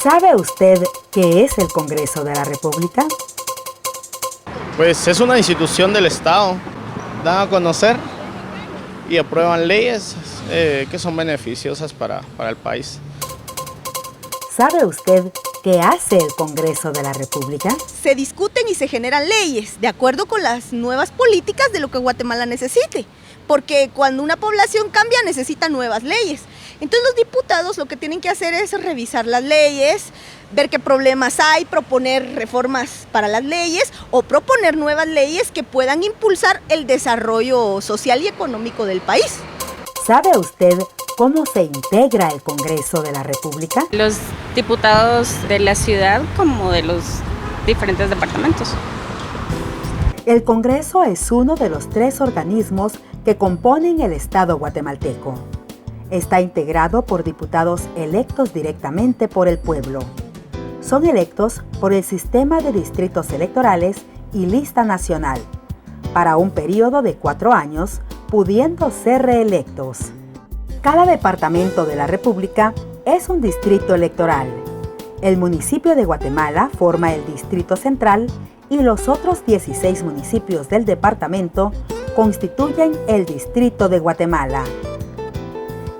¿Sabe usted qué es el Congreso de la República? Pues es una institución del Estado, dan a conocer y aprueban leyes que son beneficiosas para el país. ¿Sabe usted qué hace el Congreso de la República? Se discuten y se generan leyes de acuerdo con las nuevas políticas de lo que Guatemala necesite, porque cuando una población cambia necesita nuevas leyes. Entonces los diputados lo que tienen que hacer es revisar las leyes, ver qué problemas hay, proponer reformas para las leyes o proponer nuevas leyes que puedan impulsar el desarrollo social y económico del país. ¿Sabe usted cómo se integra el Congreso de la República? Los diputados de la ciudad como de los diferentes departamentos. El Congreso es uno de los 3 organismos que componen el Estado guatemalteco. Está integrado por diputados electos directamente por el pueblo. Son electos por el sistema de distritos electorales y lista nacional, para un periodo de 4 años, pudiendo ser reelectos. Cada departamento de la República es un distrito electoral. El municipio de Guatemala forma el Distrito Central y los otros 16 municipios del departamento constituyen el Distrito de Guatemala.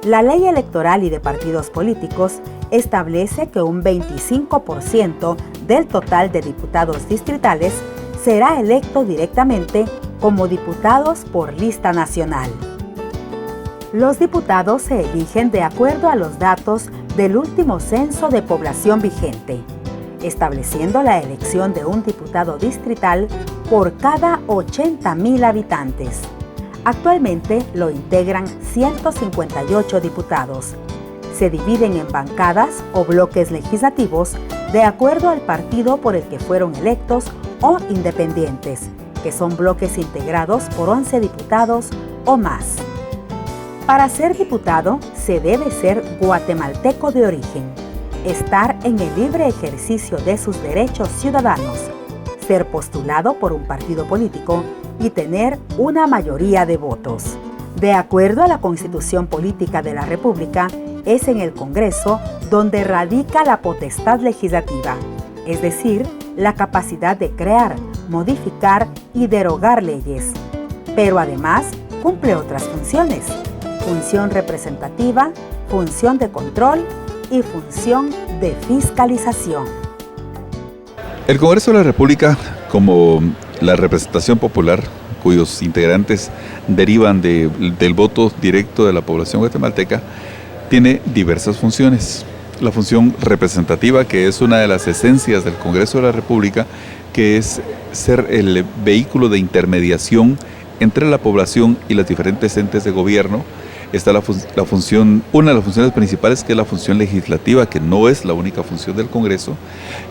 La Ley Electoral y de Partidos Políticos establece que un 25% del total de diputados distritales será electo directamente como diputados por lista nacional. Los diputados se eligen de acuerdo a los datos del último censo de población vigente, estableciendo la elección de un diputado distrital por cada 80,000 habitantes. Actualmente lo integran 158 diputados. Se dividen en bancadas o bloques legislativos de acuerdo al partido por el que fueron electos o independientes, que son bloques integrados por 11 diputados o más. Para ser diputado se debe ser guatemalteco de origen, estar en el libre ejercicio de sus derechos ciudadanos, ser postulado por un partido político y tener una mayoría de votos. De acuerdo a la Constitución Política de la República, es en el Congreso donde radica la potestad legislativa, es decir, la capacidad de crear, modificar y derogar leyes. Pero además cumple otras funciones: función representativa, función de control y función de fiscalización. El Congreso de la República, como la representación popular, cuyos integrantes derivan del voto directo de la población guatemalteca, tiene diversas funciones. La función representativa, que es una de las esencias del Congreso de la República, que es ser el vehículo de intermediación entre la población y las diferentes entes de gobierno. Está la función, una de las funciones principales, que es la función legislativa, que no es la única función del Congreso,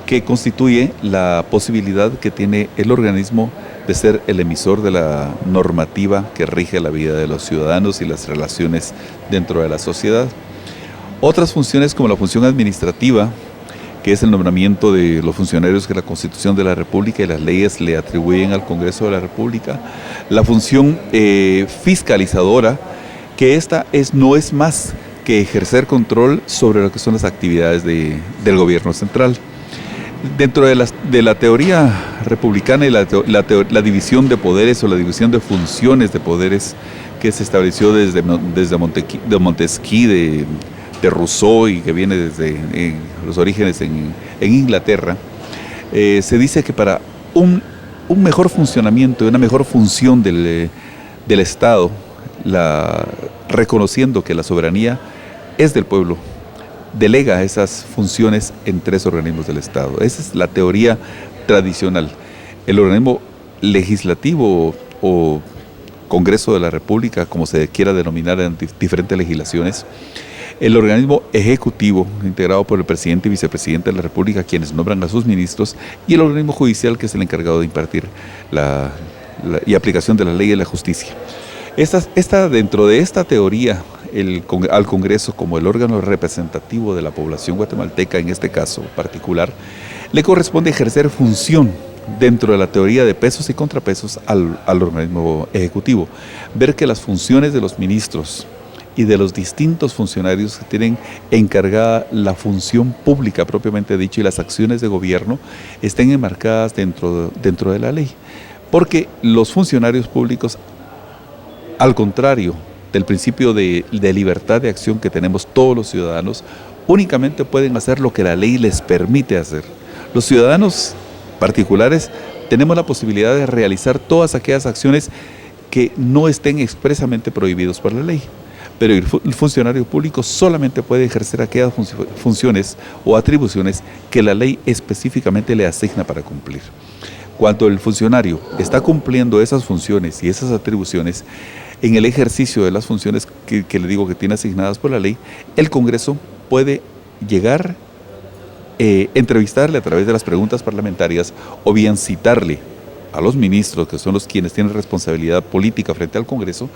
que constituye la posibilidad que tiene el organismo de ser el emisor de la normativa que rige la vida de los ciudadanos y las relaciones dentro de la sociedad. Otras funciones, como la función administrativa, que es el nombramiento de los funcionarios que la Constitución de la República y las leyes le atribuyen al Congreso de la República. La función fiscalizadora, que no es más que ejercer control sobre lo que son las actividades del gobierno central. Dentro de la teoría republicana y la división de poderes o la división de funciones de poderes que se estableció desde Montesquieu, de Rousseau, y que viene desde los orígenes en Inglaterra, se dice que para un mejor funcionamiento y una mejor función del Estado, reconociendo que la soberanía es del pueblo, delega esas funciones en 3 organismos del Estado. Esa es la teoría tradicional. El organismo legislativo o Congreso de la República, como se quiera denominar en diferentes legislaciones. El organismo ejecutivo, integrado por el presidente y vicepresidente de la República, quienes nombran a sus ministros, y el organismo judicial, que es el encargado de impartir y aplicación de la ley y la justicia. Dentro de esta teoría, al Congreso, como el órgano representativo de la población guatemalteca, en este caso particular, le corresponde ejercer función dentro de la teoría de pesos y contrapesos al organismo ejecutivo. Ver que las funciones de los ministros y de los distintos funcionarios que tienen encargada la función pública propiamente dicho y las acciones de gobierno estén enmarcadas dentro de la ley. Porque los funcionarios públicos, al contrario del principio de libertad de acción que tenemos todos los ciudadanos, únicamente pueden hacer lo que la ley les permite hacer. Los ciudadanos particulares tenemos la posibilidad de realizar todas aquellas acciones que no estén expresamente prohibidos por la ley. Pero el funcionario público solamente puede ejercer aquellas funciones o atribuciones que la ley específicamente le asigna para cumplir. Cuando el funcionario está cumpliendo esas funciones y esas atribuciones en el ejercicio de las funciones que le digo que tiene asignadas por la ley, el Congreso puede llegar, entrevistarle a través de las preguntas parlamentarias o bien citarle a los ministros, que son los quienes tienen responsabilidad política frente al Congreso,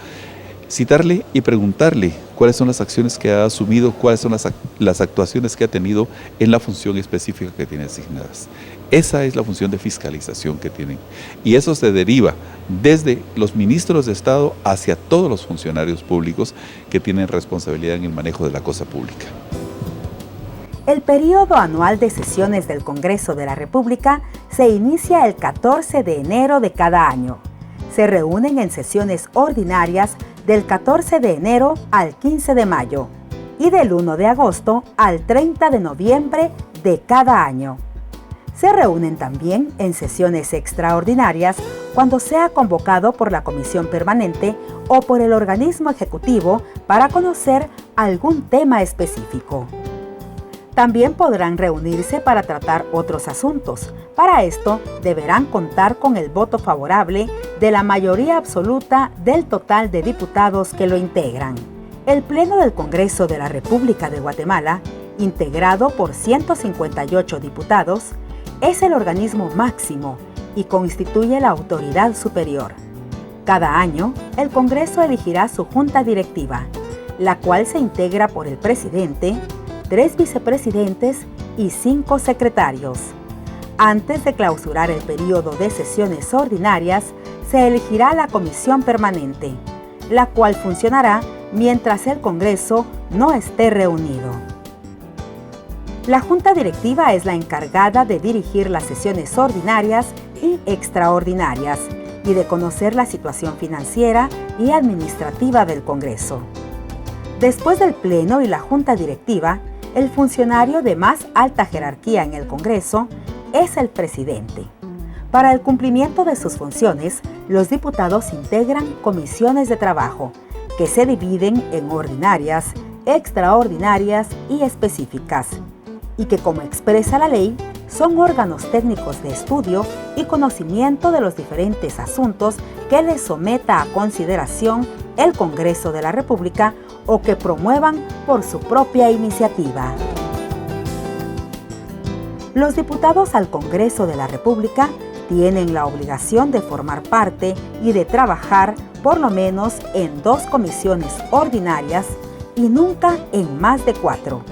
citarle y preguntarle cuáles son las acciones que ha asumido, cuáles son las actuaciones que ha tenido en la función específica que tiene asignadas. Esa es la función de fiscalización que tienen. Y eso se deriva desde los ministros de Estado hacia todos los funcionarios públicos que tienen responsabilidad en el manejo de la cosa pública. El periodo anual de sesiones del Congreso de la República se inicia el 14 de enero de cada año. Se reúnen en sesiones ordinarias del 14 de enero al 15 de mayo y del 1 de agosto al 30 de noviembre de cada año. Se reúnen también en sesiones extraordinarias cuando sea convocado por la Comisión Permanente o por el organismo ejecutivo para conocer algún tema específico. También podrán reunirse para tratar otros asuntos. Para esto, deberán contar con el voto favorable de la mayoría absoluta del total de diputados que lo integran. El Pleno del Congreso de la República de Guatemala, integrado por 158 diputados, es el organismo máximo y constituye la autoridad superior. Cada año, el Congreso elegirá su junta directiva, la cual se integra por el presidente, 3 vicepresidentes y 5 secretarios. Antes de clausurar el periodo de sesiones ordinarias, se elegirá la Comisión Permanente, la cual funcionará mientras el Congreso no esté reunido. La Junta Directiva es la encargada de dirigir las sesiones ordinarias y extraordinarias y de conocer la situación financiera y administrativa del Congreso. Después del Pleno y la Junta Directiva, el funcionario de más alta jerarquía en el Congreso es el presidente. Para el cumplimiento de sus funciones, los diputados integran comisiones de trabajo, que se dividen en ordinarias, extraordinarias y específicas, y que, como expresa la ley, son órganos técnicos de estudio y conocimiento de los diferentes asuntos que les someta a consideración el Congreso de la República o que promuevan por su propia iniciativa. Los diputados al Congreso de la República tienen la obligación de formar parte y de trabajar por lo menos en 2 comisiones ordinarias y nunca en más de 4.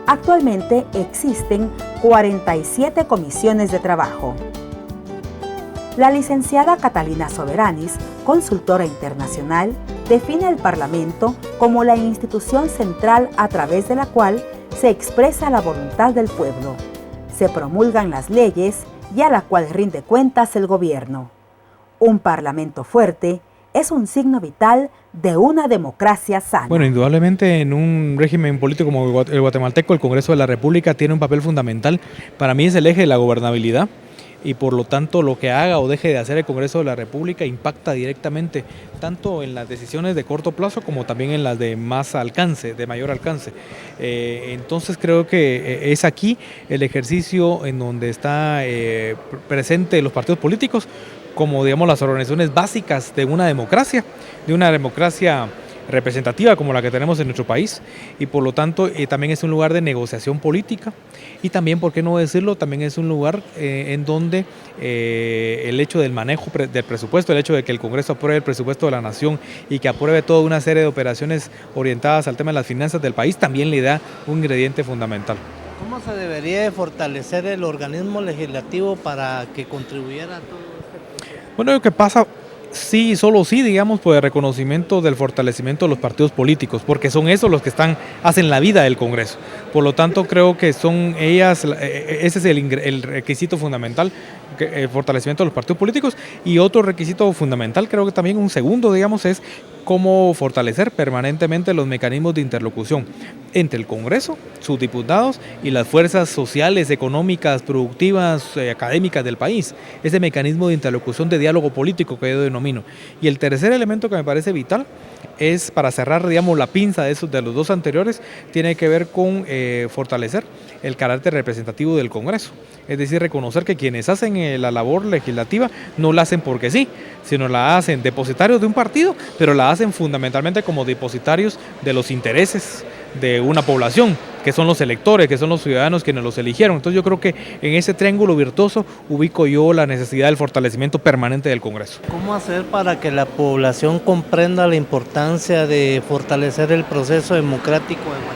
Actualmente existen 47 comisiones de trabajo. La licenciada Catalina Soberanis, consultora internacional, define el Parlamento como la institución central a través de la cual se expresa la voluntad del pueblo, se promulgan las leyes y a la cual rinde cuentas el gobierno. Un Parlamento fuerte es un signo vital de una democracia sana. Bueno, indudablemente en un régimen político como el guatemalteco, el Congreso de la República tiene un papel fundamental. Para mí es el eje de la gobernabilidad y por lo tanto lo que haga o deje de hacer el Congreso de la República impacta directamente tanto en las decisiones de corto plazo como también en las de más alcance, de mayor alcance. Entonces creo que es aquí el ejercicio en donde está presente los partidos políticos como, digamos, las organizaciones básicas de una democracia representativa como la que tenemos en nuestro país, y por lo tanto también es un lugar de negociación política y también, por qué no decirlo, también es un lugar en donde el hecho del manejo del presupuesto, el hecho de que el Congreso apruebe el presupuesto de la nación y que apruebe toda una serie de operaciones orientadas al tema de las finanzas del país también le da un ingrediente fundamental. ¿Cómo se debería de fortalecer el organismo legislativo para que contribuyera a todo este proceso? Bueno, lo que pasa Sí, solo sí, digamos, por el reconocimiento del fortalecimiento de los partidos políticos, porque son esos los que hacen la vida del Congreso. Por lo tanto, creo que son ellas, ese es el requisito fundamental, el fortalecimiento de los partidos políticos. Y otro requisito fundamental, creo que también un segundo, digamos, es cómo fortalecer permanentemente los mecanismos de interlocución entre el Congreso, sus diputados y las fuerzas sociales, económicas, productivas, académicas del país. Ese mecanismo de interlocución, de diálogo político que yo denomino. Y el tercer elemento que me parece vital es, para cerrar, digamos, la pinza de los dos anteriores, tiene que ver con fortalecer el carácter representativo del Congreso. Es decir, reconocer que quienes hacen la labor legislativa no la hacen porque sí, sino la hacen depositarios de un partido, pero la hacen fundamentalmente como depositarios de los intereses de una población, que son los electores, que son los ciudadanos quienes los eligieron. Entonces yo creo que en ese triángulo virtuoso ubico yo la necesidad del fortalecimiento permanente del Congreso. ¿Cómo hacer para que la población comprenda la importancia de fortalecer el proceso democrático de Guatemala?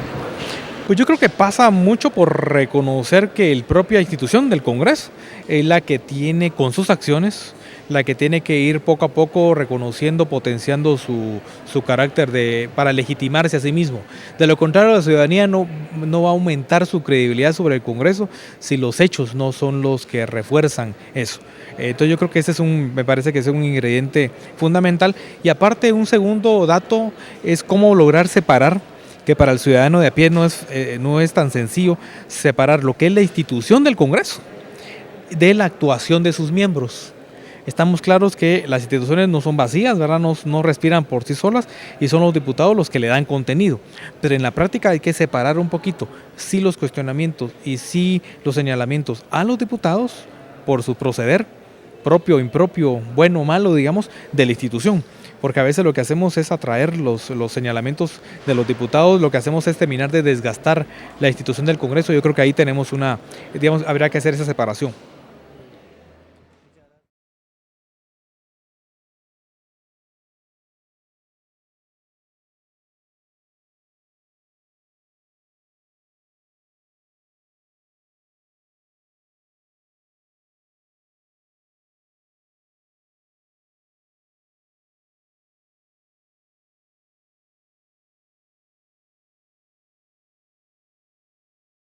Pues yo creo que pasa mucho por reconocer que la propia institución del Congreso es la que tiene, con sus acciones, la que tiene que ir poco a poco reconociendo, potenciando su carácter para legitimarse a sí mismo. De lo contrario, la ciudadanía no va a aumentar su credibilidad sobre el Congreso si los hechos no son los que refuerzan eso. Entonces yo creo que me parece que es un ingrediente fundamental. Y aparte, un segundo dato es cómo lograr separar, que para el ciudadano de a pie no es tan sencillo separar lo que es la institución del Congreso de la actuación de sus miembros. Estamos claros que las instituciones no son vacías, ¿verdad? No respiran por sí solas y son los diputados los que le dan contenido. Pero en la práctica hay que separar un poquito, sí, los cuestionamientos y sí los señalamientos a los diputados por su proceder propio, impropio, bueno o malo, digamos, de la institución. Porque a veces lo que hacemos es atraer los señalamientos de los diputados, lo que hacemos es terminar de desgastar la institución del Congreso. Yo creo que ahí tenemos habría que hacer esa separación.